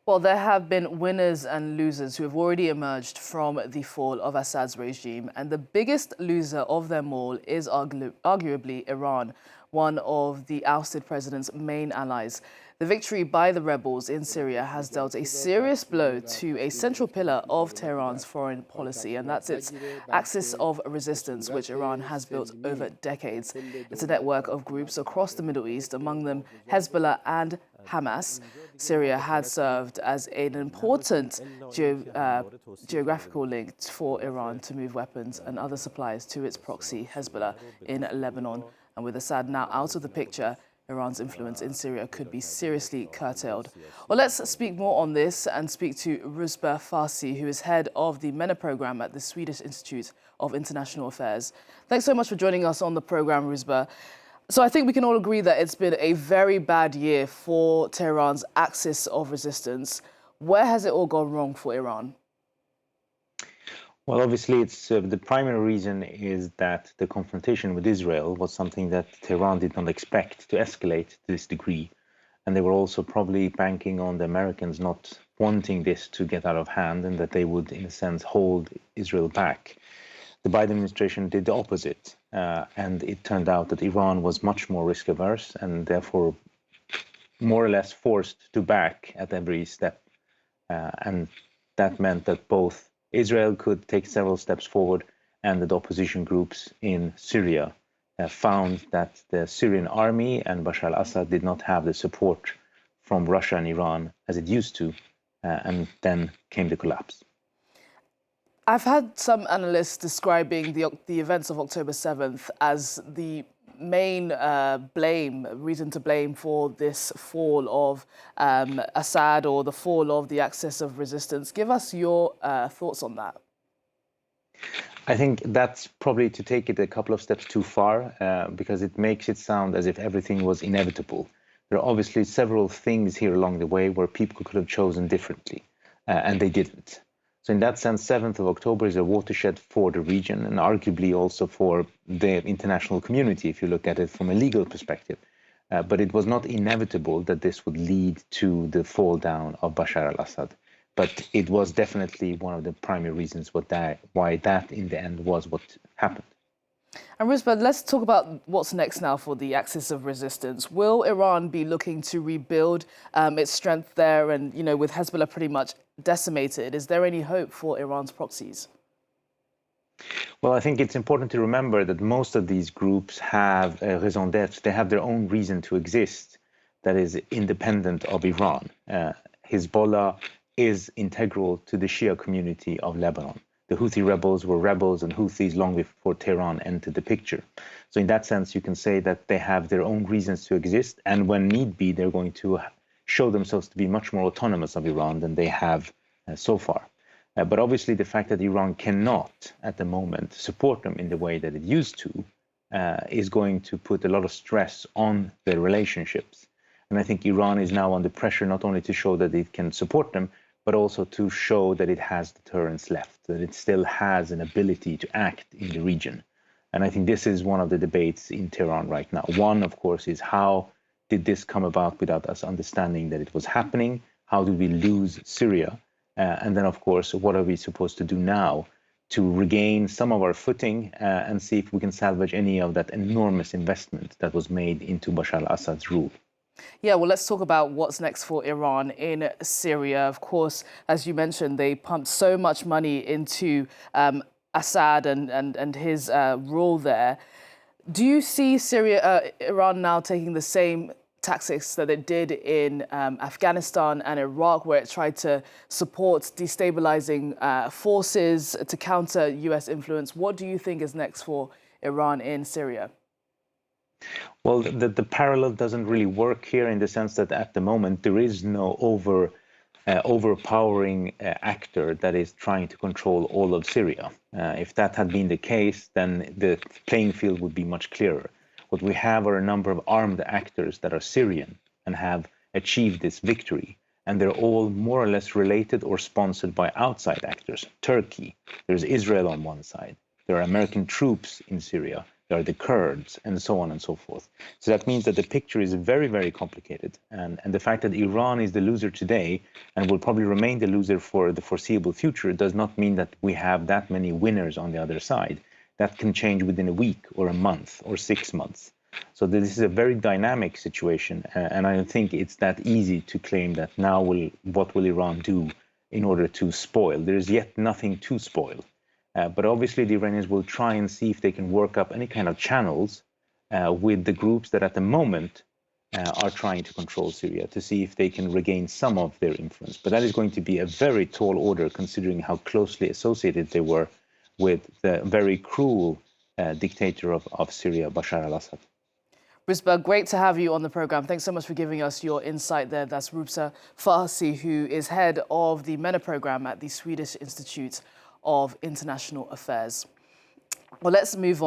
Well, there have been winners and losers who have already emerged from the fall of Assad's regime. And the biggest loser of them all is arguably Iran, one of the ousted president's main allies. The victory by the rebels in Syria has dealt a serious blow to a central pillar of Tehran's foreign policy, and that's its axis of resistance, which Iran has built over decades. It's a network of groups across the Middle East, among them Hezbollah and Hamas. Syria had served as an important geographical link for Iran to move weapons and other supplies to its proxy, Hezbollah, in Lebanon. And with Assad now out of the picture, Iran's influence in Syria could be seriously curtailed. Well, let's speak more on this and speak to Rouzbeh Parsi, who is head of the MENA Programme at the Swedish Institute of International Affairs. Thanks so much for joining us on the programme, Rouzbeh. So I think we can all agree that it's been a very bad year for Tehran's axis of resistance. Where has it all gone wrong for Iran? Well, obviously, the primary reason is that the confrontation with Israel was something that Tehran did not expect to escalate to this degree. And they were also probably banking on the Americans not wanting this to get out of hand and that they would, in a sense, hold Israel back. The Biden administration did the opposite. And it turned out that Iran was much more risk averse and therefore more or less forced to back at every step. And that meant that both Israel could take several steps forward and that opposition groups in Syria found that the Syrian army and Bashar al-Assad did not have the support from Russia and Iran as it used to. And then came the collapse. I've had some analysts describing the events of October 7th as the main reason to blame for this fall of Assad or the fall of the axis of resistance. Give us your thoughts on that. I think that's probably to take it a couple of steps too far because it makes it sound as if everything was inevitable. There are obviously several things here along the way where people could have chosen differently, and they didn't. So in that sense, 7th of October is a watershed for the region and arguably also for the international community, if you look at it from a legal perspective. But it was not inevitable that this would lead to the fall down of Bashar al-Assad. But it was definitely one of the primary reasons why that in the end was what happened. And Rouzbeh, let's talk about what's next now for the axis of resistance. Will Iran be looking to rebuild its strength there? And, you know, with Hezbollah pretty much decimated, is there any hope for Iran's proxies? Well, I think it's important to remember that most of these groups have a raison d'etre. They have their own reason to exist that is independent of Iran. Hezbollah is integral to the Shia community of Lebanon. The Houthi rebels were rebels and Houthis long before Tehran entered the picture. So in that sense, you can say that they have their own reasons to exist. And when need be, they're going to show themselves to be much more autonomous of Iran than they have so far. But obviously, the fact that Iran cannot, at the moment, support them in the way that it used to is going to put a lot of stress on their relationships. And I think Iran is now under pressure not only to show that it can support them, but also to show that it has deterrence left, that it still has an ability to act in the region. And I think this is one of the debates in Tehran right now. One, of course, is how did this come about without us understanding that it was happening? How did we lose Syria? And then, of course, what are we supposed to do now to regain some of our footing and see if we can salvage any of that enormous investment that was made into Bashar al-Assad's rule? Yeah, well, let's talk about what's next for Iran in Syria. Of course, as you mentioned, they pumped so much money into Assad and his rule there. Do you see Iran now taking the same tactics that it did in Afghanistan and Iraq, where it tried to support destabilizing forces to counter US influence? What do you think is next for Iran in Syria? Well, the parallel doesn't really work here in the sense that at the moment there is no overpowering actor that is trying to control all of Syria. If that had been the case, then the playing field would be much clearer. What we have are a number of armed actors that are Syrian and have achieved this victory. And they're all more or less related or sponsored by outside actors. Turkey, there's Israel on one side. There are American troops in Syria. there are the Kurds, and so on and so forth. So that means that the picture is very, very complicated. And the fact that Iran is the loser today and will probably remain the loser for the foreseeable future does not mean that we have that many winners on the other side. That can change within a week or a month or 6 months. So this is a very dynamic situation. And I don't think it's that easy to claim that now what will Iran do in order to spoil? There is yet nothing to spoil. But obviously, the Iranians will try and see if they can work up any kind of channels with the groups that at the moment are trying to control Syria to see if they can regain some of their influence. But that is going to be a very tall order, considering how closely associated they were with the very cruel dictator of Syria, Bashar al-Assad. Rouzbeh, great to have you on the program. Thanks so much for giving us your insight there. That's Rouzbeh Parsi, who is head of the MENA Programme at the Swedish Institute of International Affairs. Well, let's move on.